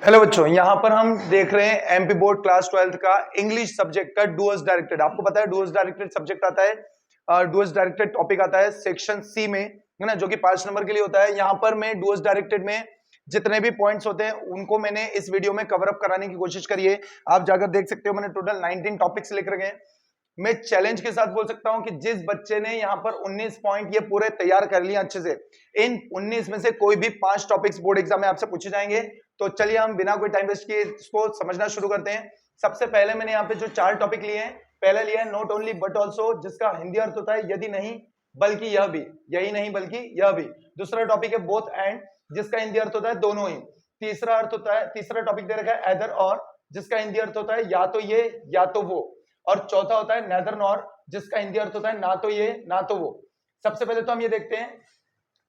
Hello बच्चों, यहाँ पर हम देख रहे हैं एमपी बोर्ड क्लास 12th का इंग्लिश सब्जेक्ट का डूअर्स डायरेक्टेड। आपको पता है डूअर्स डायरेक्टेड सब्जेक्ट आता है, डूअर्स डायरेक्टेड टॉपिक आता है सेक्शन सी में, है ना, जो कि 5 नंबर के लिए होता है। यहाँ पर मैं डूअर्स डायरेक्टेड में जितने भी पॉइंट्स होते हैं उनको मैंने इस वीडियो में कवर अप कराने की कोशिश करी है। आप जाकर देख सकते हो, मैंने टोटल 19 टॉपिक्स लिख रखे हैं। मैं चैलेंज के साथ बोल सकता हूं कि जिस बच्चे ने यहाँ पर 19 पॉइंट ये पूरे तैयार कर लिए अच्छे से, इन 19 में से कोई भी 5 टॉपिक्स बोर्ड एग्जाम में आपसे पूछे जाएंगे। तो चलिए हम बिना कोई टाइम वेस्ट किए इसको समझना शुरू करते हैं। सबसे पहले मैंने यहाँ पे जो 4 टॉपिक लिए हैं, पहला लिया है नॉट ओनली बट ऑल्सो, जिसका हिंदी अर्थ होता है यदि नहीं बल्कि यह भी, यही नहीं बल्कि यह भी। दूसरा टॉपिक है बोथ एंड, जिसका हिंदी अर्थ होता है दोनों ही। तीसरा टॉपिक दे रखा है एदर और, जिसका हिंदी अर्थ होता है या तो ये या तो वो। और चौथा होता है नेदर नॉर, जिसका हिंदी अर्थ होता है ना तो ये ना तो वो। सबसे पहले तो हम ये देखते हैं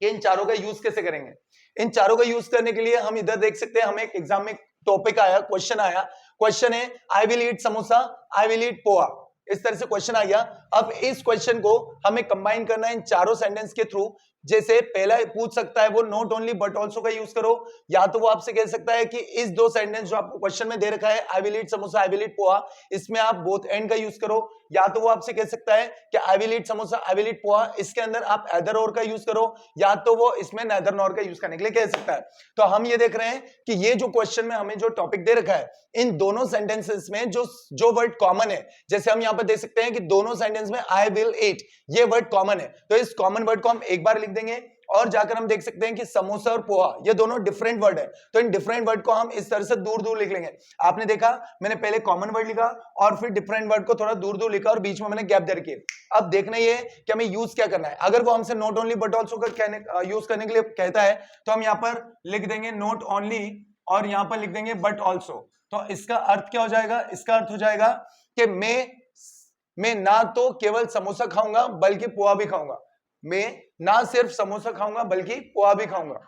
कि इन चारों का यूज कैसे करेंगे। इन चारों का यूज करने के लिए हम इधर देख सकते हैं, हमें एक एग्जाम में टॉपिक आया, क्वेश्चन आया। क्वेश्चन है आई will eat samosa, I will ईट पोहा। इस तरह से क्वेश्चन आ गया। अब इस क्वेश्चन को हमें कंबाइन करना है इन चारों सेंटेंस के थ्रू। जैसे पहला पूछ सकता है वो नॉट ओनली बट ऑल्सो का यूज करो, या तो वो आपसे कह सकता है कि इस दो सेंटेंस जो आपको क्वेश्चन में दे रखा है आई will eat samosa I will ईट पोहा, इसमें आप बोथ एंड का यूज करो। या तो वो आपसे कह सकता है कि आई will eat samosa I will ईट पोहा, इसके अंदर आप एदर और का यूज करो, या तो वो इसमें नेदर नॉर का यूज करने के लिए कह सकता है। तो हम ये देख रहे हैं कि ये जो क्वेश्चन में हमें जो टॉपिक दे रखा है, इन दोनों सेंटेंसेस में जो वर्ड कॉमन है, जैसे हम यहाँ पर देख सकते हैं कि दोनों सेंटेंस में आई विल ईट ये वर्ड कॉमन है, तो इस कॉमन वर्ड को हम एक बार लिख देंगे। और जाकर हम देख सकते हैं कि समोसा और पोहा ये दोनों डिफरेंट वर्ड है, तो इन डिफरेंट वर्ड को हम इस तरह से दूर दूर लिख लेंगे। आपने देखा मैंने पहले कॉमन वर्ड लिखा और फिर डिफरेंट वर्ड को थोड़ा दूर दूर लिखा और बीच में मैंने गैप दे रखी है। अब देखना ये कि हमें यूज क्या करना है। अगर वो हमसे नॉट ओनली बट ऑल्सो का यूज करने के लिए कहता है तो हम यहाँ पर लिख देंगे नॉट ओनली और यहाँ पर लिख देंगे बट ऑल्सो। तो इसका अर्थ क्या हो जाएगा? इसका अर्थ हो जाएगा कि मैं ना तो केवल समोसा खाऊंगा बल्कि पोहा भी खाऊंगा। मैं ना सिर्फ समोसा खाऊंगा बल्कि पोहा भी खाऊंगा।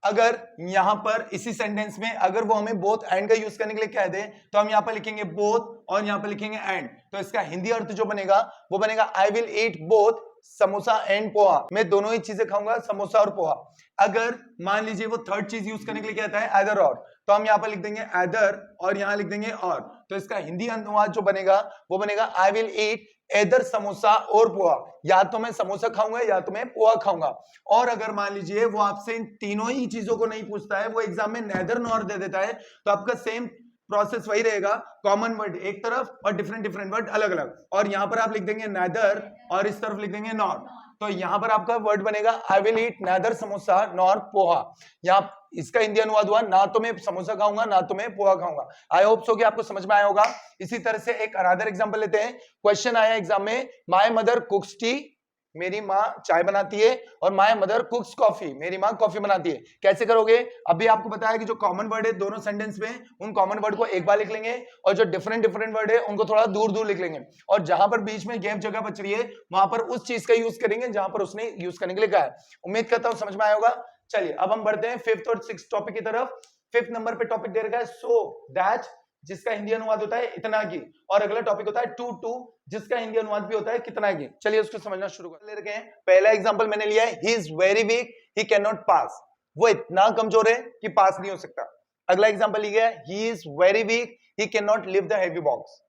अगर यहां पर इसी सेंटेंस में अगर वो हमें बोथ एंड का यूज करने के लिए कह दे तो हम यहां पर लिखेंगे बोथ और यहां पर लिखेंगे एंड। तो इसका हिंदी अर्थ जो बनेगा वो बनेगा I will eat both samosa and poha, मैं दोनों ही चीजें खाऊंगा, समोसा और पोहा। अगर मान लीजिए वो थर्ड चीज यूज करने के लिए कहता है एदर और, तो हम यहां पर लिख देंगे एदर और यहां लिख देंगे और। तो इसका हिंदी अनुवाद जो बनेगा वो बनेगा I will eat either samosa और पोहा, या तो मैं समोसा खाऊंगा या तो मैं पोहा खाऊंगा। और अगर मान लीजिए वो आपसे इन तीनों ही चीजों को नहीं पूछता है, वो एग्जाम में नेदर नॉर दे देता है, तो आपका सेम प्रोसेस वही रहेगा, कॉमन वर्ड एक तरफ और डिफरेंट डिफरेंट वर्ड अलग अलग। और यहां पर आप लिख देंगे नेदर और इस तरफ लिख देंगे नॉर। तो यहां पर आपका वर्ड बनेगा I will eat neither samosa nor poha. यहाँ इसका हिंदी अनुवाद हुआ ना तो मैं समोसा खाऊंगा ना तो मैं पोहा खाऊंगा। आई होप सो कि आपको समझ में आया होगा। इसी तरह से एक अनदर एग्जांपल लेते हैं। क्वेश्चन आया एग्जाम में माय मदर कुक्स टी, मेरी माँ चाय बनाती है, और माय मदर कुक्स कॉफी, मेरी माँ कॉफी बनाती है। कैसे करोगे? अभी आपको बताया कि जो कॉमन वर्ड है दोनों सेंटेंस में, उन कॉमन वर्ड को एक बार लिख लेंगे और जो डिफरेंट डिफरेंट वर्ड है उनको थोड़ा दूर दूर लिख लेंगे, और जहां पर बीच में गैप जगह बच रही है वहां पर उस चीज का यूज करेंगे जहां पर उसने यूज करने के लिए कहा है। उम्मीद करता हूं समझ में आया होगा। चलिए अब हम बढ़ते हैं 5th और 6th टॉपिक की तरफ। 5th नंबर पे टॉपिक दे रखा है सो दैट, जिसका हिंदी अनुवाद होता है इतना की, और अगला टॉपिक होता है टू, जिसका हिंदी अनुवाद भी होता है कितना की। चलिए उसको समझना शुरू कर ले रखे हैं। पहला एग्जांपल मैंने लिया है he is very weak he can not pass, वो इतना कमजोर है कि पास नहीं हो सकता। अगला एग्जांपल लिया है he is very weak he can not lift the heavy box,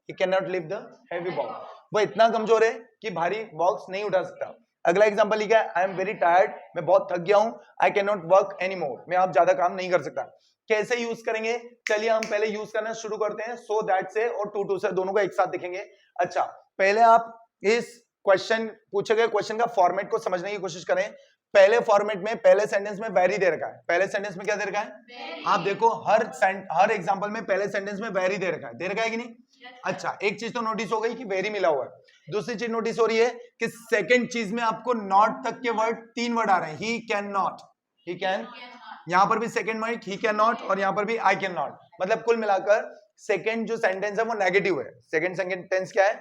he can not lift the heavy box, वो इतना कमजोर है कि भारी बॉक्स नहीं उठा सकता। अगला एग्जांपल लिखा है आई एम वेरी टायर्ड, मैं बहुत थक गया हूं, I can not work any more, मैं अब ज्यादा काम नहीं कर सकता। कैसे यूज करेंगे? चलिए हम पहले यूज करना शुरू करते हैं सो दैट से और टू से, दोनों को एक साथ देखेंगे। अच्छा, पहले आप इस क्वेश्चन पूछे गए क्वेश्चन का फॉर्मेट को समझने की कोशिश करें। पहले फॉर्मेट में पहले सेंटेंस में वेरी दे रखा है। पहले सेंटेंस में क्या दे रखा है? आप देखो हर एग्जांपल में पहले सेंटेंस में वेरी दे रखा है कि नहीं? अच्छा, एक चीज तो नोटिस हो गई कि वेरी मिला हुआ है। दूसरी चीज नोटिस हो रही है कि सेकंड चीज में आपको नॉट तक के वर्ड 3 वर्ड आ रहे हैं। He can not, he can, यहां पर भी second word he can not और यहां पर भी आई कैन नॉट। मतलब कुल मिलाकर सेकंड जो सेंटेंस है वो नेगेटिव है। सेकंड सेंटेंस क्या है?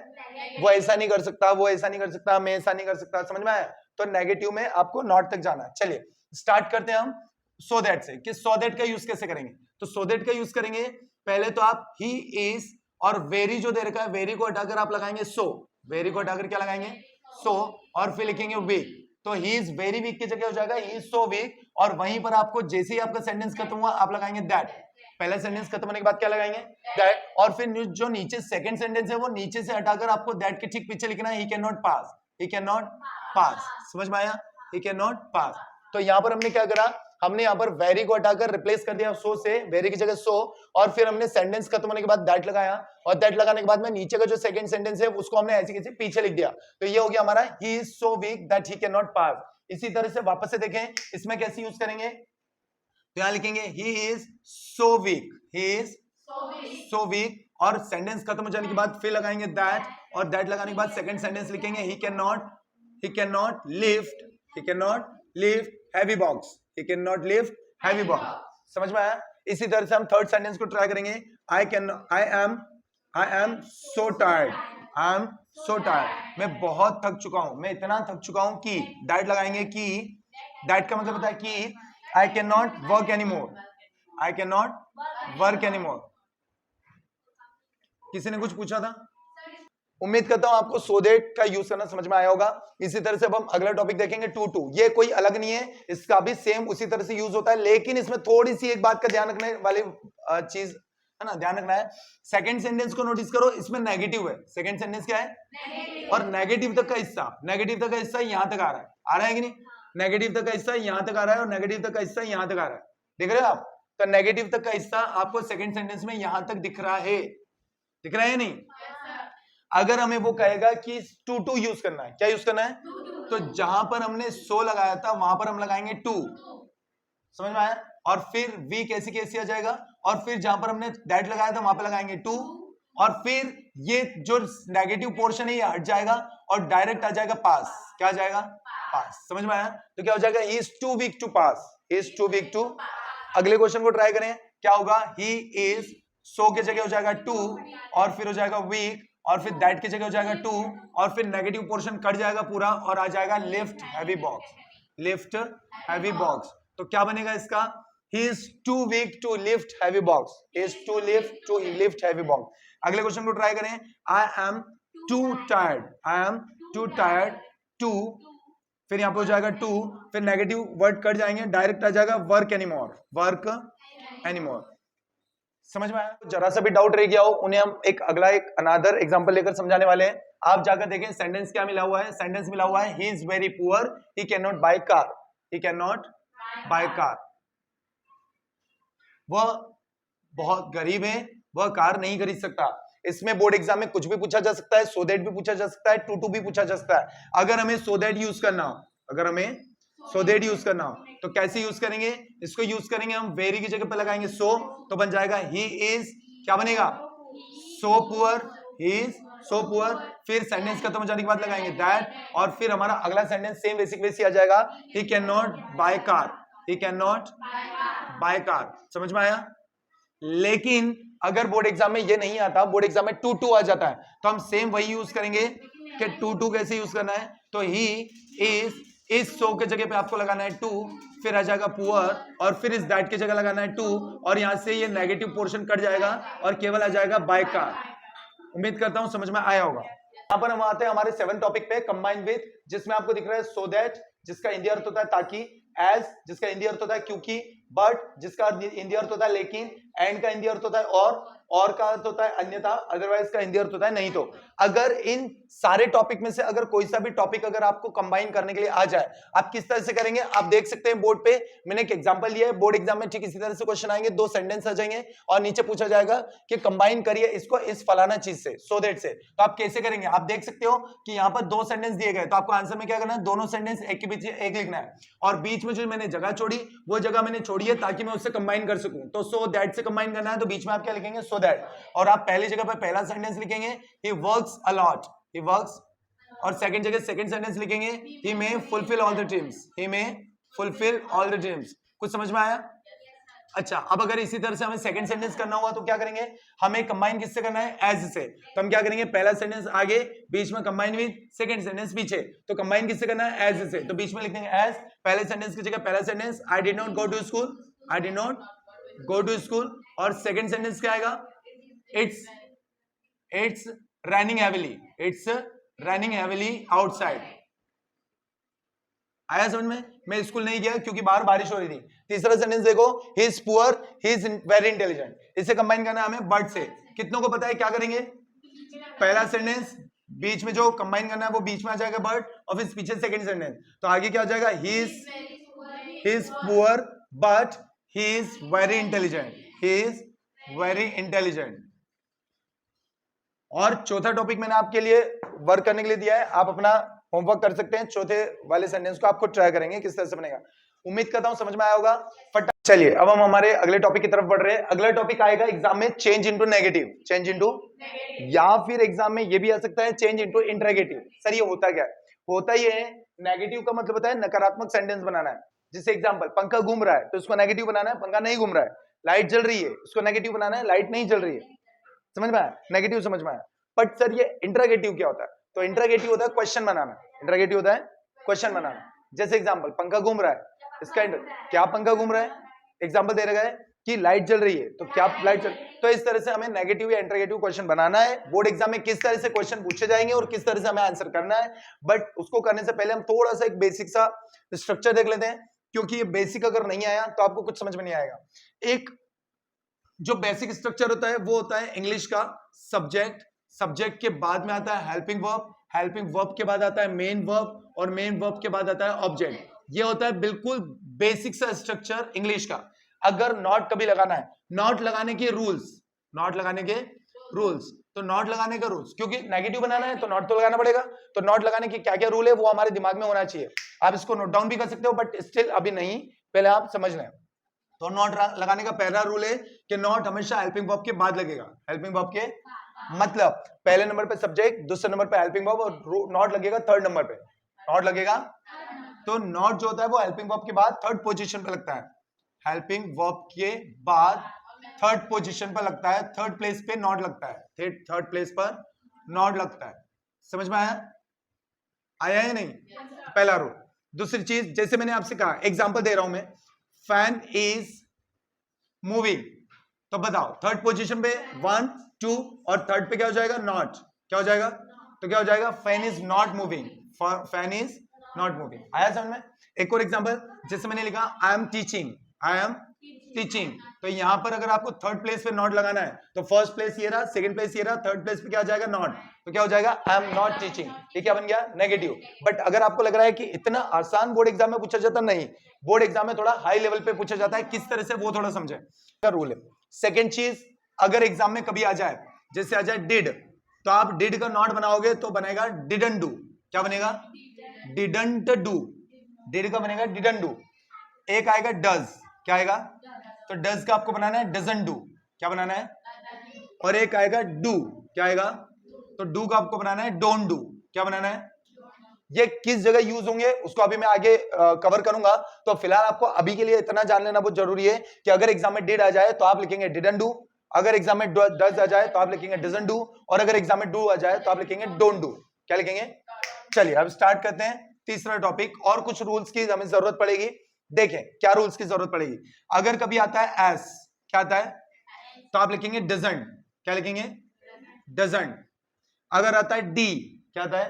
वो ऐसा नहीं कर सकता, वो ऐसा नहीं कर सकता, मैं ऐसा नहीं कर सकता। समझ में आया? तो नेगेटिव में आपको नॉट तक जाना है। चलिए स्टार्ट करते हैं हम सो दैट से कि सो दैट का यूज कैसे करेंगे। तो सो दैट का यूज करेंगे, पहले तो आप ही इज और वेरी जो दे रखा है, वेरी को हटाकर आप लगाएंगे सो, वेरी को हटाकर क्या लगाएंगे? सो, और फिर लिखेंगे वीक। तो ही इज वेरी वीक की जगह हो जाएगा ही इज सो वीक, और वहीं पर आपको जैसे ही आपका सेंटेंस खत्म हुआ आप लगाएंगे दैट। पहला सेंटेंस खत्म होने के बाद क्या लगाएंगे दैट, और फिर जो नीचे सेकंड सेंटेंस है वो नीचे से हटाकर आपको दैट के ठीक पीछे लिखना है he can not pass, he can not pass. समझ में आया? He can not pass. तो यहां पर हमने क्या करा, हमने यहाँ पर वेरी को हटाकर रिप्लेस कर दिया सो से, वेरी की जगह सो, और फिर हमने सेंटेंस खत्म होने के बाद दैट लगाया, और दैट लगाने के बाद में नीचे का जो सेकंड सेंटेंस है उसको हमने ऐसे कैसे पीछे लिख दिया। तो ये हो गया हमारा he is so weak that he can not pass. इसी तरह से वापस से देखें इसमें कैसे यूज करेंगे, तो यहां लिखेंगे he is so weak, he is so weak, और सेंटेंस खत्म हो जाने के बाद फिर लगाएंगे दैट, और दैट लगाने के बाद सेकंड सेंटेंस लिखेंगे he can not lift, he can not lift heavy box, he can not lift heavy box. समझ में आया? इसी तरह से हम थर्ड सेंटेंस को ट्राई करेंगे, I am so tired, I am so tired, मैं बहुत थक चुका हूं, मैं इतना थक चुका हूं कि, दैट लगाएंगे कि, दैट का मतलब होता है कि I can not work any more, I can not work any more. किसी ने कुछ पूछा था? उम्मीद करता हूं आपको सो दैट का यूज करना समझ में आया होगा। इसी तरह से अब हम अगला टॉपिक देखेंगे टू। ये कोई अलग नहीं है, इसका भी सेम उसी तरह से यूज होता है, लेकिन इसमें थोड़ी सी एक बात का ध्यान रखने वाली चीज है ना, ध्यान रखना है। सेकंड सेंटेंस को नोटिस करो, इसमें नेगेटिव है। सेकंड सेंटेंस क्या है? नेगेटिव। और नेगेटिव तक का हिस्सा, नेगेटिव तक का हिस्सा यहां तक आ रहा है कि नहीं? नेगेटिव तक का हिस्सा यहां तक आ रहा है, और नेगेटिव तक का हिस्सा यहां तक आ रहा है, देख रहे हो आप? तो नेगेटिव तक का हिस्सा आपको सेकंड सेंटेंस में यहां तक दिख रहा है, दिख रहा है नहीं? अगर हमें वो कहेगा कि टू यूज करना है, क्या यूज करना है? तो जहां पर हमने सो लगाया था वहां पर हम लगाएंगे टू। समझ में आया? और फिर वी कैसे कैसे आ जाएगा, और फिर जहां पर हमने दैट लगाया था वहां पर लगाएंगे टू, और फिर ये जो नेगेटिव पोर्शन है ये हट जाएगा और डायरेक्ट आ जाएगा पास। क्या आ जाएगा? पास। समझ में आया? तो क्या हो जाएगा? He is too weak to pass, he is too weak to. अगले क्वेश्चन को ट्राई करें, क्या होगा? ही इज सो के जगह हो जाएगा टू, और फिर हो जाएगा वीक, और फिर दैट की जगह हो जाएगा टू, और फिर नेगेटिव पोर्शन कट जाएगा पूरा और आ जाएगा lift heavy box, lift heavy box. तो क्या बनेगा इसका? He is too weak to lift heavy box. He is too lift heavy box. अगले क्वेश्चन को ट्राई करें, I am too tired. I am too tired to, फिर यहाँ पे हो जाएगा टू, फिर नेगेटिव वर्ड कट जाएंगे, डायरेक्ट आ जाएगा वर्क एनीमोर, वर्क एनीमोर। समझ में आया? जरा सा भी डाउट रह गया हो उन्हें हम एक अगला एक अनदर एग्जांपल लेकर समझाने वाले हैं। आप जाकर देखें सेंटेंस क्या मिला हुआ है। सेंटेंस मिला हुआ है he is very poor, he can not by car, he can not by car. वह बहुत गरीब है, वह कार नहीं खरीद सकता। इसमें बोर्ड एग्जाम में कुछ भी पूछा जा सकता है, सो दैट भी पूछा जा सकता है, टू भी पूछा जा सकता है। अगर हमें सो दैट यूज करना हो, अगर हमें सो दैट यूज करना हो तो कैसे यूज करेंगे? इसको यूज करेंगे हम वेरी की जगह पर लगाएंगे सो, तो बन जाएगा ही इज, क्या बनेगा? So poor, he is so poor. फिर सेंटेंस खत्म हो जाने के बाद लगाएंगे दैट, और फिर हमारा अगला सेंटेंस सेम बेसिक वैसे आ जाएगा, he can not by car, he can not by car. समझ में आया? लेकिन अगर बोर्ड एग्जाम में ये नहीं आता, बोर्ड एग्जाम में टू आ जाता है, तो हम सेम वही यूज करेंगे कि टू कैसे यूज करना है। तो ही इज सो के जगह पे आपको लगाना है टू, फिर आ जाएगा पुअर, और फिर इस दैट की जगह लगाना है टू, और यहां से ये नेगेटिव पोर्शन कट जाएगा और केवल आ जाएगा बाय कार। उम्मीद करता हूं समझ में आया होगा। यहां पर हम आते हैं हमारे 7 टॉपिक पे, कंबाइन विद, जिसमें आपको दिख रहा है सो दैट, जिसका हिंदी अर्थ होता है ताकि, एज जिसका हिंदी अर्थ होता है क्योंकि, बट जिसका हिंदी अर्थ होता है लेकिन, एंड का हिंदी अर्थ होता है और का अर्थ होता है अन्यथा, अदरवाइज का हिंदी अर्थ होता है नहीं तो। अगर इन सारे टॉपिक में से अगर कोई सा भी टॉपिक अगर आपको कंबाइन करने के लिए आ जाए, आप किस तरह से करेंगे आप देख सकते हैं बोर्ड पे। मैंने एक एग्जांपल लिया है, बोर्ड एग्जाम में ठीक इसी तरह से क्वेश्चन आएंगे, 2 सेंटेंस आ जाएंगे और नीचे पूछा जाएगा कि कंबाइन करिए इसको इस फलाना चीज से, सो दैट से। तो आप कैसे करेंगे? आप देख सकते हो कि यहाँ पर 2 सेंटेंस दिए गए, तो आपको आंसर में क्या करना है? दोनों सेंटेंस एक के बीच एक लिखना है, और बीच में जो मैंने जगह छोड़ी वो जगह मैंने छोड़ी है ताकि मैं उससे कंबाइन कर सकूं। तो सो दैट से कंबाइन करना है, तो बीच में आप क्या लिखेंगे? So that. और आप पहली जगह पर पहला सेंटेंस लिखेंगे he works a lot, he works, और सेकंड जगह सेकंड सेंटेंस लिखेंगे he may fulfil all the dreams, he may fulfil all the dreams. कुछ समझ में आया? अच्छा, अब अगर इसी तरह से हमें सेकंड सेंटेंस करना हुआ तो क्या करेंगे? हमें कंबाइन किससे करना है? एज से। तो हम क्या करेंगे? पहला सेंटेंस आगे, बीच में कंबाइन विद सेकंड सेंटेंस पीछे। तो कंबाइन किससे करना है? एज से। तो बीच में लिख देंगे एज, पहले सेंटेंस की जगह पहला sentence I did not go to school, I did not go to school, और सेकंड सेंटेंस क्या आएगा? It's raining heavily, it's raining heavily outside. आया समझ में? मैं स्कूल नहीं गया क्योंकि बाहर बारिश हो रही थी। तीसरा सेंटेंस देखो, he is poor, he is very intelligent. इसे कंबाइन करना है हमें बट से। कितनों को पता है क्या करेंगे? पहला सेंटेंस बीच में जो कंबाइन करना है वो बीच में आ जाएगा बट, और फिर पीछे सेकंड सेंटेंस, तो आगे क्या हो जाएगा? He is poor but he is very intelligent, he is very intelligent. और चौथा टॉपिक मैंने आपके लिए वर्क करने के लिए दिया है, आप अपना होमवर्क कर सकते हैं। चौथे वाले सेंटेंस को आपको ट्राई करेंगे किस तरह से बनेगा। उम्मीद करता हूं समझ में आया होगा। चलिए अब हम हमारे अगले टॉपिक की तरफ बढ़ रहे हैं। अगला टॉपिक आएगा एग्जाम में change into negative, change into, या फिर एग्जाम में ये भी आ सकता है चेंज इनटू इंटरोगेटिव। सर ये होता क्या है? होता ये है, नेगेटिव का मतलब होता है नकारात्मक सेंटेंस बनाना है। जैसे एग्जांपल, पंखा घूम रहा है तो इसको नेगेटिव बनाना है, पंखा नहीं घूम रहा है। लाइट जल रही है, उसको नेगेटिव बनाना है, लाइट नहीं जल रही है। समझ में आया? नेगेटिव समझ में आया। बट सर ये इंटरोगेटिव क्या होता है? तो इंटरोगेटिव होता है क्वेश्चन बनाना, इंटरोगेटिव होता है क्वेश्चन बनाना। जैसे एग्जांपल, पंखा घूम रहा है, इसका क्या पंखा घूम रहा है? एग्जांपल दे रखा है कि लाइट जल रही है, तो क्या लाइट जल, तो इस तरह से हमें नेगेटिव या इंटरोगेटिव क्वेश्चन बनाना है। बोर्ड एग्जाम में किस तरह से क्वेश्चन पूछे जाएंगे और किस तरह से हमें आंसर करना है, बट उसको करने से पहले हम थोड़ा सा एक बेसिक सा स्ट्रक्चर देख लेते हैं, क्योंकि ये बेसिक अगर नहीं आया तो आपको कुछ समझ में नहीं आएगा। एक जो बेसिक स्ट्रक्चर होता है वो होता है इंग्लिश का सब्जेक्ट, सब्जेक्ट के बाद में आता है हेल्पिंग वर्ब, हेल्पिंग वर्ब के बाद आता है मेन वर्ब, और मेन वर्ब के बाद आता है ऑब्जेक्ट। ये होता है बिल्कुल बेसिक सा स्ट्रक्चर इंग्लिश का। अगर नॉट कभी लगाना है, नॉट लगाने के रूल्स, नॉट लगाने के रूल्स, तो नॉट लगाने का रूल्स, क्योंकि नेगेटिव बनाना है तो नॉट तो लगाना पड़ेगा। तो नॉट लगाने की क्या क्या रूल है वो हमारे दिमाग में होना चाहिए। आप इसको नोट डाउन भी कर सकते हो, बट स्टिल अभी नहीं, पहले आप समझ लें। तो नॉट लगाने का पहला रूल है कि नॉट हमेशा हेल्पिंग वर्ब के बाद लगेगा। हेल्पिंग वर्ब के मतलब पहले नंबर पे सब्जेक्ट, दूसरे नंबर पे हेल्पिंग वर्ब, और नॉट लगेगा थर्ड नंबर पे। नॉट लगेगा, तो नॉट जो होता है वो हेल्पिंग वर्ब के बाद थर्ड पोजीशन पे लगता है। हेल्पिंग वर्ब के बाद थर्ड पोजीशन पर लगता है, थर्ड प्लेस पे नॉट लगता है, थर्ड प्लेस पर नॉट लगता है। समझ में आया? आया है नहीं? पहला रूल। दूसरी चीज, जैसे मैंने आपसे कहा, एग्जांपल दे रहा हूं मैं, फैन इज मूविंग, तो बताओ थर्ड पोजीशन पे 1 2 और थर्ड पे क्या हो जाएगा? नॉट। क्या हो जाएगा? तो क्या हो जाएगा? Fan is not moving, fan is not moving. आया समझ में? एक और एग्जांपल, जैसे मैंने लिखा I am teaching, I am teaching, तो यहां पर अगर आपको थर्ड प्लेस पे नॉट लगाना है तो फर्स्ट प्लेस ये रहा, सेकंड प्लेस ये रहा, थर्ड प्लेस पे क्या हो जाएगा? नॉट। तो क्या हो जाएगा? I am not teaching. ये क्या बन गया? नेगेटिव। बट अगर आपको लग रहा है कि इतना आसान बोर्ड एग्जाम में पूछा जाता, नहीं, बोर्ड एग्जाम में थोड़ा हाई लेवल पे पूछा जाता है, किस तरह से वो थोड़ा समझे क्या रूल है। सेकेंड चीज, अगर एग्जाम में कभी आ जाए, जैसे आ जाए डिड, तो आप डिड का नॉट बनाओगे तो बनेगा डिडंट डू। क्या बनेगा? Didn't do. डिड का बनेगा डिडंट डू। एक आएगा डज, क्या आएगा? तो डज का आपको बनाना है डजंट डू। क्या बनाना है? और एक आएगा डू, क्या आएगा? तो डू का आपको बनाना है डोंट डू। क्या बनाना है? ये किस जगह यूज होंगे उसको अभी मैं आगे कवर करूंगा। तो फिलहाल आपको अभी के लिए इतना जान लेना बहुत जरूरी है कि अगर एग्जाम में डिड आ जाए तो आप लिखेंगे डिडंट डू, अगर एग्जाम में डज आ जाए तो आप लिखेंगे डजंट डू, और अगर एग्जाम में डू आ जाए तो आप लिखेंगे डोंट डू। क्या लिखेंगे? चलिए अब स्टार्ट करते हैं तीसरा टॉपिक। और कुछ रूल्स की हमें जरूरत पड़ेगी। देखें क्या रूल्स की जरूरत पड़ेगी। अगर कभी आता है एस, क्या आता है? तो आप लिखेंगे डजंट। क्या लिखेंगे? डजंट। अगर आता है डी, क्या आता है?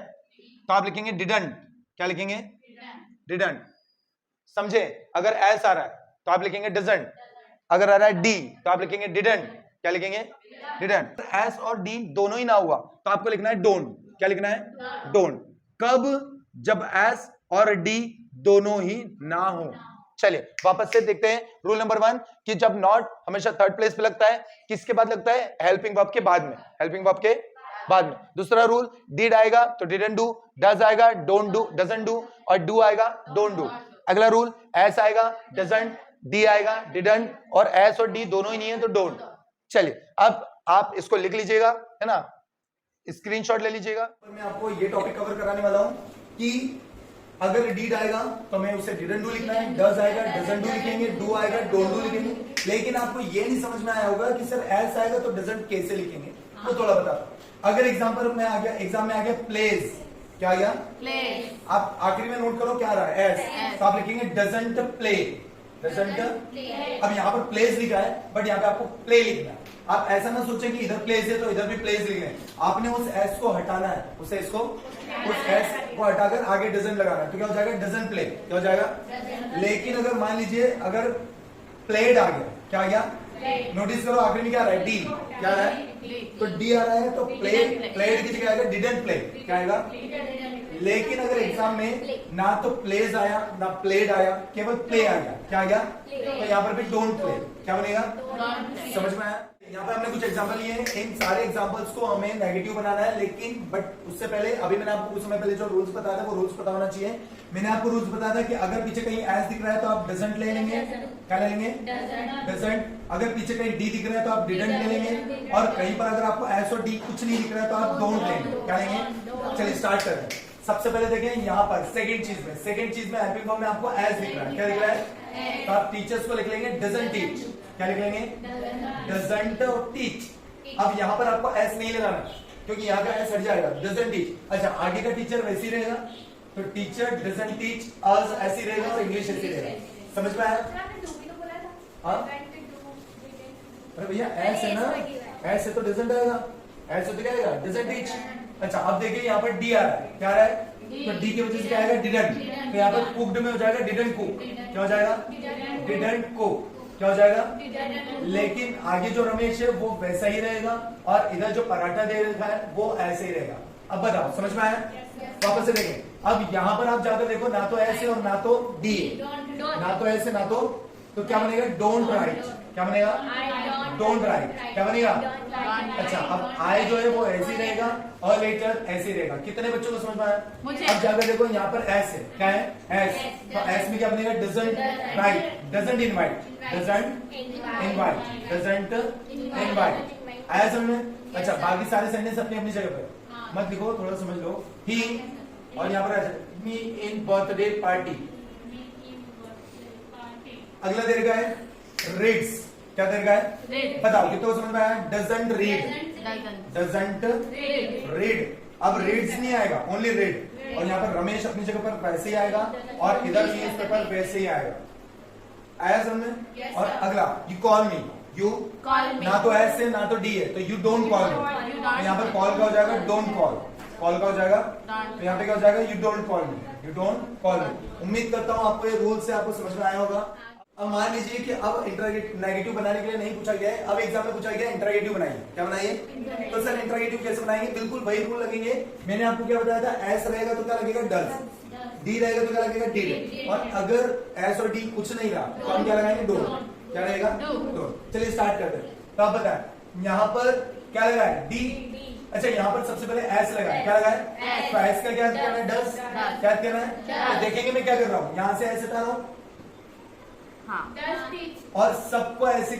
तो आप लिखेंगे डिडंट। क्या लिखेंगे? डिडंट। समझे? अगर एस आ रहा है तो आप लिखेंगे डजंट, अगर आ रहा है डी तो आप लिखेंगे डिडंट। क्या लिखेंगे? डिडंट। एस और डी दोनों ही ना हुआ तो आपको लिखना है डोंट। क्या लिखना है? डोंट। कब? जब एस और डी दोनों ही ना हो। चलिए वापस से देखते हैं रूल नंबर 1 कि जब नॉट हमेशा थर्ड प्लेस पे लगता है, किसके बाद लगता है? हेल्पिंग वर्ब के बाद में, हेल्पिंग वर्ब के बाद में। दूसरा रूल, डिड आएगा तो डिडंट डू, डज आएगा डोंट डू, डजंट डू, और डू आएगा डोंट डू। अगला रूल, एस आएगा डजंट, डी आएगा डिडंट, और एस और डी दोनों ही नहीं है तो डोंट। चलिए अब आप इसको लिख लीजिएगा, है ना, स्क्रीनशॉट ले लीजिएगा। मैं आपको ये टॉपिक कवर कराने वाला हूं कि अगर डीड आएगा तो हमें उसे डिडंट डू लिखना है, डज आएगा डजंट डू लिखेंगे, डू आएगा डोंट डू लिखेंगे। लेकिन आपको ये नहीं समझ में आया होगा कि सर एस आएगा तो डजंट कैसे लिखेंगे, वो थोड़ा बता। अगर एग्जांपल में आ गया, एग्जाम में आ गया प्लेज, क्या आ गया? प्ले। आप आखिरी में नोट करो क्या आ रहा है? एस। तो आप लिखेंगे डजंट प्ले, डजंट। अब यहाँ पर प्लेज लिखा है बट यहाँ पे आपको प्ले लिखना है। आप ऐसा ना सोचें कि इधर प्लेस है तो इधर भी प्लेस लिख लें, आपने उस एस को हटाना है, उस एस को हटाकर आगे डजन लगाना है, तो क्या हो जाएगा डजन प्ले, क्या हो जाएगा। लेकिन अगर मान लीजिए अगर प्लेड आ गया, क्या आ गया, नोटिस करो आखिर में क्या आ रहा है, डी, क्या आ रहा है, तो डी आ रहा है, तो प्लेड की जगह आएगा डिडंट प्ले, क्या आएगा। लेकिन अगर एग्जाम में ना तो प्लेज आया ना प्लेड आया, केवल प्ले आ गया, क्या आ गया, तो यहाँ पर भी डोंट प्ले, क्या बनेगा, समझ में आया। यहाँ पे हमने कुछ एग्जांपल लिए हैं, इन सारे एग्जांपल्स को हमें नेगेटिव बनाना है, लेकिन बट उससे पहले अभी मैंने आपको कुछ समय पहले जो रूल्स बताया था वो रूल्स पता होना चाहिए। मैंने आपको रूल्स बताया था कि अगर पीछे कहीं एस दिख रहा है तो आप डजंट ले लेंगे, क्या ले लेंगे, डजंट। अगर पीछे कहीं डी दिख रहा है तो आप डिडंट ले लेंगे, और कहीं पर अगर आपको एस और डी कुछ नहीं दिख रहा है तो आप डोंट लेंगे, क्या लेंगे। चलिए स्टार्ट करते हैं। सबसे पहले देखें यहाँ पर सेकंड चीज में हेल्पिंग फॉर्म में आपको एस दिख रहा है, क्या दिख रहा है, तो आप टीचर्स को लिख लेंगे डजंट टीच, क्या लिख लेंगे, डजंट टीच। अब यहाँ पर आपको एस नहीं लगाना क्योंकि यहाँ का एस हट जाएगा, डजंट टीच। अच्छा आगे का टीचर वैसे ही रहेगा, तो टीचर डजंट टीच अस ऐसे ही रहेगा और इंग्लिश ऐसे रहेगा, समझ में आया। हाँ अरे भैया एस है ना, एस है तो डजंट आएगा, एस तो क्या आएगा, डजंट टीच। अच्छा अब देखिए यहाँ पर डी आ रहा है, क्या आ रहा है, तो डी की वजह से क्या आएगा, डिडंट, तो यहाँ पर कुक्ड में हो जाएगा डिडंट कुक, क्या हो जाएगा, डिडंट कुक, क्या हो जाएगा। लेकिन आगे जो रमेश है वो वैसा ही रहेगा, और इधर जो पराठा दे रखा है वो ऐसे ही रहेगा। अब बताओ समझ में आया, वापस से देखें। अब यहाँ पर आप जाकर देखो, ना तो ऐसे और ना तो डी, ना तो ऐसे ना तो क्या बनेगा, डोंट राइट, क्या बनेगा, डोंट राइट, क्या बनेगा। अच्छा अब आई जो है वो ऐसे ही रहेगा और लेटर ऐसे ही रहेगा। कितने बच्चों को समझ में आया। अब जाकर देखो यहाँ पर एस है, क्या है, एस, तो एस में क्या बनेगा, doesn't right, doesn't invite, doesn't invite, doesn't invite, आया समझ में। अच्छा बाकी सारे सेंटेंस अपनी अपनी जगह पर मत लिखो, थोड़ा समझ लो। ही, और यहाँ पर मी इन बर्थडे पार्टी। अगला दे रखा है रीड्स, क्या दे रखा है, बताओ कितना समझ में आया, डजंट रीड, डजंट रीड। अब रीड्स नहीं आएगा, ओनली रीड, और यहाँ पर रमेश अपनी जगह पर वैसे ही आएगा, और इधर न्यूज़पेपर वैसे ही आएगा, आया समझ में। और अगला यू कॉल मी, यू, ना तो एस है ना तो डी है, तो यू डोंट कॉल मी, यहाँ पर कॉल का हो जाएगा डोंट कॉल, कॉल का हो जाएगा, तो यहाँ पे क्या हो जाएगा, you don't call me, you don't call मी। उम्मीद करता हूँ आपको ये रूल से आपको समझ में आया होगा। अब मान लीजिए कि अब इंटरोगेटिव नेगेटिव बनाने के लिए नहीं पूछा गया है, अब एग्जाम में पूछा गया इंटरोगेटिव बनाइए, क्या बनाइए, तो सर इंटरोगेटिव कैसे बनाएंगे, बिल्कुल वही रूल लगेंगे। मैंने आपको क्या बताया था, एस रहेगा तो क्या लगेगा, डज, डी रहेगा तो क्या लगेगा, डिड, और अगर एस और डी कुछ नहीं रहा तो हम क्या लगाएंगे, डोंट, क्या रहेगा, डोंट। चलिए स्टार्ट करते हैं। तो आप बताएं यहाँ पर क्या लगा है, डी। अच्छा यहाँ पर सबसे पहले एस लगा है, क्या लगा है, तो एस का क्या करना है, डज, क्या करना है, देखेंगे मैं क्या कर रहा हूँ, यहाँ से एस हटा रहा हूँ, हाँ। और सबको ऐसे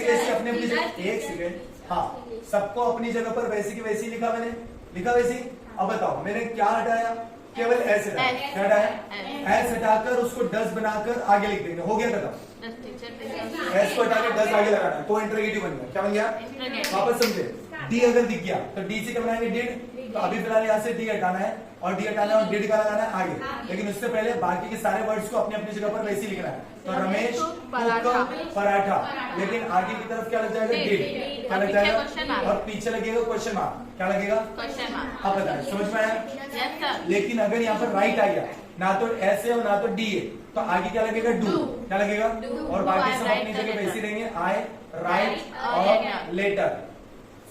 कैसे अपने अपनी जगह, एक सेकेंड, हाँ सबको अपनी जगह पर वैसे की वैसी लिखा, मैंने लिखा वैसी। अब बताओ मैंने क्या हटाया, केवल एस हटाया, क्या हटाया, एस हटाकर उसको डज बनाकर आगे लिख देंगे, हो गया खत्म। एस को हटाकर डज आगे लगाना, तो इंटरोगेटिव बन गया, क्या बन गया, वापस समझे। डी अगर दिख गया तो डी से क्या बनाएंगे, डिड, तो अभी फिलहाल यहाँ से डी हटाना है, और डी हटाना है और डिड का लगाना है आगे, लेकिन उससे पहले बाकी के सारे वर्ड्स को अपनी अपनी जगह पर वैसे ही लिखना है। तो रमेश कुक पराठा, लेकिन आगे की तरफ क्या लग जाएगा, डिड, क्या लग जाएगा, और पीछे लगेगा क्वेश्चन मार्क, क्या लगेगा, क्वेश्चन मार्क। अब बताएं समझ में आया। लेकिन अगर यहाँ पर राइट आ गया, ना तो एस है और ना तो डी है, तो आगे क्या लगेगा, डू, क्या लगेगा, और बाकी सब अपनी जगह वैसे रहेंगे, आई, राइट और लेटर,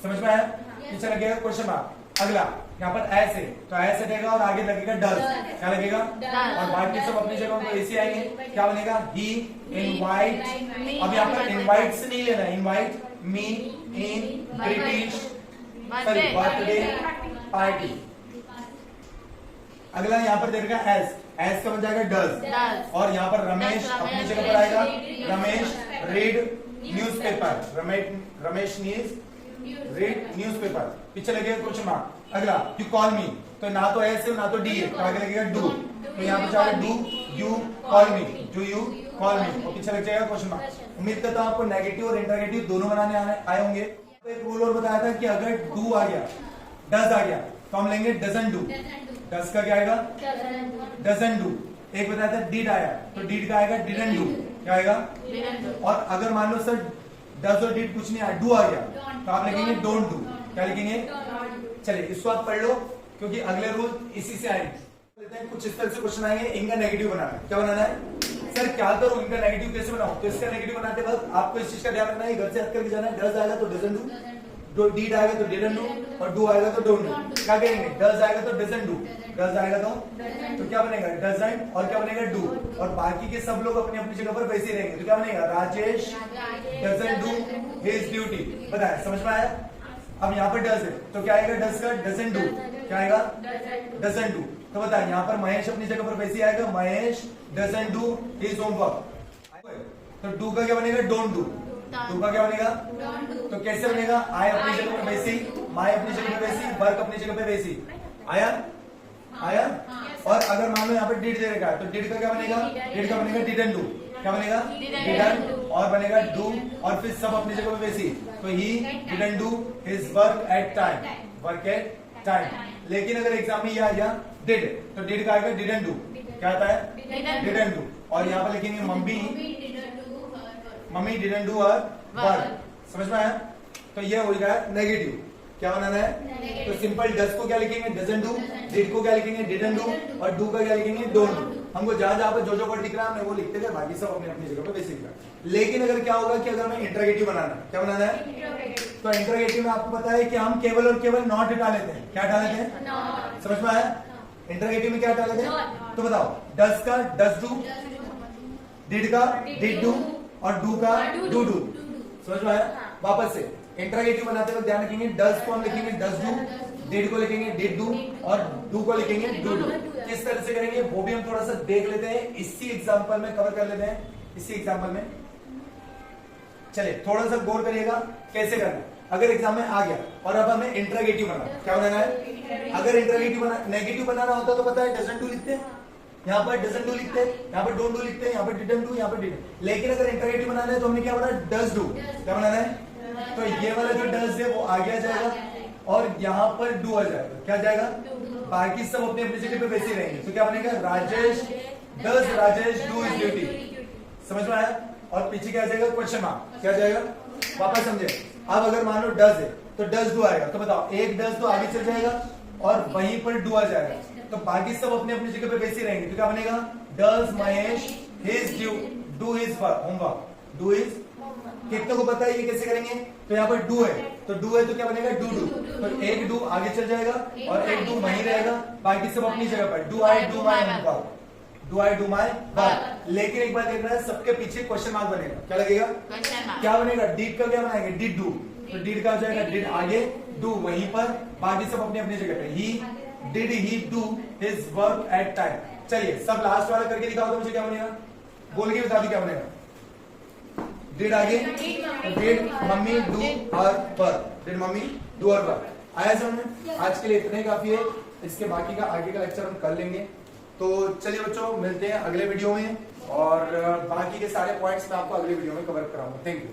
समझ में आया। पीछे लगेगा क्वेश्चन मार्क। अगला यहाँ पर एस है तो एस हटेगा और आगे लगेगा डज, क्या लगेगा, और बाकी सब अपनी जगह पर ऐसे आएंगे, क्या बनेगा, ही इनवाइट। अब यहाँ पर इनवाइट से नहीं लेना, invite me in British birthday party. अगला यहाँ पर देखेगा एस, एस का बन जाएगा डज, और यहाँ पर रमेश अपनी जगह पर आएगा, Ramesh read newspaper, Ramesh read newspaper, पीछे लगेगा क्वेश्चन मार्क। अगला यू कॉल मी, तो ना तो एस है ना तो डी है, तो आगे लगेगा डू, तो यहाँ पर जाएगा do you call me, do you call मी, और पीछे लग जाएगा क्वेश्चन मार्क। उम्मीद करता हूँ आपको नेगेटिव और इंटरोगेटिव दोनों बनाने आए होंगे। तो एक रूल और बताया था कि अगर डू आ गया, डज आ गया, तो हम लेंगे डजंट डू, डज का क्या आएगा, डजंट डू। एक बताया था डिड आया, तो डिड का आएगा डिडंट डू, क्या आएगा, और अगर मान लो सर डज और डिड कुछ नहीं आया, डू आ गया, तो आप लिखेंगे डोंट डू। क्या लिखेंगे? चलिए इसको आप पढ़ लो, क्योंकि अगले रूल इसी से आएंगे। कुछ इस तरह से क्वेश्चन आएंगे, इनका नेगेटिव बनाना है। क्या बनाना है सर? क्या करूं, इनका नेगेटिव कैसे बनाऊं? तो इसका नेगेटिव बनाते वक्त आपको इस चीज का ध्यान रखना है, घर से हट करके जाना है। डज आएगा तो डजंट डू, डीड आएगा तो डिडंट डू, और डू आएगा तो डोंट डू। क्या करेंगे? डज आएगा तो डजंट डू, डज आएगा तो क्या बनेगा? डजंट, और क्या बनेगा? डू। और बाकी के सब लोग अपनी अपनी जगह पर वैसे ही रहेंगे, तो क्या बनेगा? Rajesh doesn't do his duty. बताया, समझ में आया? अब यहाँ पर डज है, तो क्या आएगा? डज का डजंट डू, क्या आएगा? Doesn't do. तो बताया, यहाँ पर महेश अपनी जगह पर वैसे ही आएगा, Mahesh doesn't do his homework. तो डू का क्या बनेगा? Don't do. डू का क्या बनेगा? तो कैसे बनेगा? आई अपनी जगह पर वैसी, माई अपनी जगह पर वैसी, वर्क अपनी जगह पर वैसी। आया? आया? और अगर मान लो यहाँ पर डिड दे रखा है, तो डिड का क्या बनेगा? डिड का बनेगा डिडंट डू। क्या बनेगा? डिडंट, और बनेगा डू, और फिर सब अपनी जगह पर वैसी। तो he didn't do his work at time, work at time. लेकिन अगर एग्जाम में ये आ गया डिड, तो डिड का आएगा डिडंट डू। क्या आता है? Didn't do. और यहाँ पर लिखेंगे mummy didn't do her work. समझ में आया? तो ये हो गया नेगेटिव। क्या बनाना है? तो सिंपल डज को क्या लिखेंगे? Doesn't do. डिड को क्या लिखेंगे? Didn't do. और डू का क्या लिखेंगे? Don't do. हमको जहां जहां पर जो जो वर्ड दिख रहा है हमने वो लिखते गए, बाकी सब अपनी अपनी जगह पे वैसे लिखा। लेकिन अगर क्या होगा कि अगर हमें इंटरोगेटिव बनाना, क्या बनाना है? तो इंटरोगेटिव में आपको पता है कि हम केवल और केवल नॉट हटा लेते हैं। क्या हटा लेते हैं? समझ में आया? इंटरोगेटिव में क्या हटा लेते हैं? तो बताओ, डज का डज डू, डिड का डिड डू, और डू का डू डू। समझ में आया? वापस से इंटरोगेटिव बनाते वक्त ध्यान रखेंगे, डज को हम लिखेंगे डज डू, डिड को लिखेंगे डिड डू, और डू को लिखेंगे डू डू। किस तरह से करेंगे वो भी हम थोड़ा सा देख लेते हैं, इसी एग्जांपल में कवर कर लेते हैं। इसी एग्जांपल में चलिए थोड़ा सा गौर करिएगा कैसे करना है। अगर एग्जाम में आ गया और अब हमें इंटरोगेटिव बनाना, क्या बनाना है? अगर इंटरोगेटिव नेगेटिव बनाना होता तो पता है डजंट डू लिखते हैं, यहाँ पर डजंट डू लिखते हैं, यहाँ पर डोंट डू लिखते हैं, यहाँ पर डिडंट डू, यहाँ पर डिड। लेकिन अगर इंटरोगेटिव बनाना है तो हमने क्या बनाना? Does do. क्या बनाना है? तो ये वाला जो डज है वो आ गया जाएगा, और यहाँ पर डू आ जाएगा। क्या जाएगा? बाकी सब अपनी अपनी जगह पे वैसे ही रहेंगे। तो क्या बनेगा? Rajesh does Rajesh do his duty. समझ में आया? और पीछे क्या आ जाएगा? Question mark. क्या जाएगा? वापस समझे। अब अगर मान लो डज है तो डज डू आएगा, तो बताओ एक डज तो आगे चल जाएगा और वहीं पर डू आ जाएगा, तो बाकी सब अपने अपनी जगह पे वैसे ही रहेंगे। तो क्या बनेगा? Does Mahesh his do his homework, do his. कितने को पता है ये कैसे करेंगे? तो यहाँ पर डू है, तो डू है तो क्या बनेगा? Do do. तो एक डू आगे चल जाएगा और एक डू वहीं रहेगा, बाकी सब अपनी जगह पर। Do I do my homework, do I do my work. लेकिन एक बार देखना है, सबके पीछे क्वेश्चन मार्क बनेगा। क्या लगेगा? क्या बनेगा? डिड का क्या बनाएंगे? Did do. तो डिड का हो जाएगा डिड आगे, डू वहीं पर, बाकी सब अपनी अपनी जगह पे। He did he do his work at time. चलिए सब लास्ट वाला करके दिखाओ तो मुझे क्या बनेगा, बोल के बता दी क्या बनेगा। डिड आगे, did mummy do her work, did mummy do her work. आया समझ में? आज के लिए इतने काफी है, इसके बाकी का आगे का लेक्चर हम कर लेंगे। तो चलिए बच्चों, मिलते हैं अगले वीडियो में, और बाकी के सारे पॉइंट्स मैं आपको अगले वीडियो में कवर कराऊंगा। Thank you.